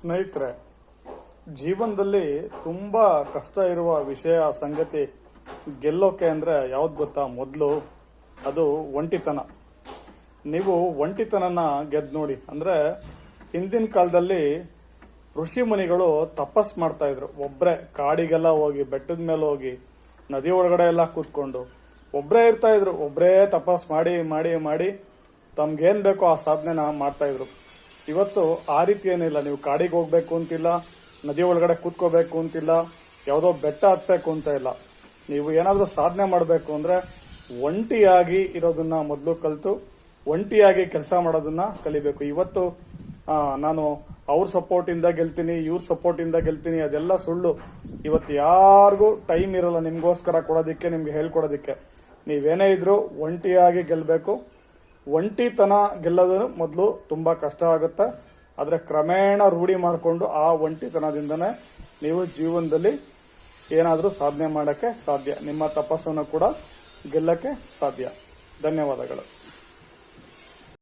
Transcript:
ಸ್ನೇಹಿತರೆ, ಜೀವನದಲ್ಲಿ ತುಂಬ ಕಷ್ಟ ಇರುವ ವಿಷಯ ಸಂಗತಿ ಗೆಲ್ಲೋಕೆ ಅಂದರೆ ಯಾವ್ದು ಗೊತ್ತಾ? ಮೊದಲು ಅದು ಒಂಟಿತನ. ನೀವು ಒಂಟಿತನನ ಗೆದ್ದು ನೋಡಿ. ಅಂದರೆ ಹಿಂದಿನ ಕಾಲದಲ್ಲಿ ಋಷಿ ಮುನಿಗಳು ತಪಸ್ ಮಾಡ್ತಾ ಇದ್ರು. ಒಬ್ಬರೇ ಕಾಡಿಗೆಲ್ಲ ಹೋಗಿ, ಬೆಟ್ಟದ ಮೇಲೆ ಹೋಗಿ, ನದಿ ಒಳಗಡೆ ಎಲ್ಲ ಕೂತ್ಕೊಂಡು ಒಬ್ಬರೇ ಇರ್ತಾ ಇದ್ರು. ಒಬ್ಬರೇ ತಪಸ್ ಮಾಡಿ ಮಾಡಿ ಮಾಡಿ ತಮ್ಗೇನು ಬೇಕೋ ಆ ಸಾಧನೆನ ಮಾಡ್ತಾ ಇದ್ರು. ಇವತ್ತು ಆ ರೀತಿ ಏನಿಲ್ಲ. ನೀವು ಕಾಡಿಗೆ ಹೋಗ್ಬೇಕು ಅಂತಿಲ್ಲ, ನದಿ ಒಳಗಡೆ ಕೂತ್ಕೋಬೇಕು ಅಂತಿಲ್ಲ, ಯಾವುದೋ ಬೆಟ್ಟ ಹತ್ತಬೇಕು ಅಂತ ಇಲ್ಲ. ನೀವು ಏನಾದರೂ ಸಾಧನೆ ಮಾಡಬೇಕು ಅಂದರೆ ಒಂಟಿಯಾಗಿ ಇರೋದನ್ನ ಮೊದಲು ಕಲಿತು ಒಂಟಿಯಾಗಿ ಕೆಲಸ ಮಾಡೋದನ್ನ ಕಲಿಬೇಕು. ಇವತ್ತು ನಾನು ಅವ್ರ ಸಪೋರ್ಟಿಂದ ಗೆಲ್ತೀನಿ, ಇವ್ರ ಸಪೋರ್ಟಿಂದ ಗೆಲ್ತೀನಿ, ಅದೆಲ್ಲ ಸುಳ್ಳು. ಇವತ್ತು ಯಾರಿಗೂ ಟೈಮ್ ಇರಲ್ಲ ನಿಮಗೋಸ್ಕರ ಕೊಡೋದಕ್ಕೆ, ನಿಮ್ಗೆ ಹೇಳ್ಕೊಡೋದಕ್ಕೆ. ನೀವೇನೇ ಇದ್ರೂ ಒಂಟಿಯಾಗಿ ಗೆಲ್ಲಬೇಕು. ಒಂಟಿತನ ಗೆಲ್ಲೋದು ಮೊದಲು ತುಂಬ ಕಷ್ಟ ಆಗುತ್ತೆ. ಆದರೆ ಕ್ರಮೇಣ ರೂಢಿ ಮಾಡಿಕೊಂಡು ಆ ಒಂಟಿತನದಿಂದನೇ ನೀವು ಜೀವನದಲ್ಲಿ ಏನಾದರೂ ಸಾಧನೆ ಮಾಡೋಕ್ಕೆ ಸಾಧ್ಯ. ನಿಮ್ಮ ತಪಸ್ಸನ್ನು ಕೂಡ ಗೆಲ್ಲಕ್ಕೆ ಸಾಧ್ಯ. ಧನ್ಯವಾದಗಳು.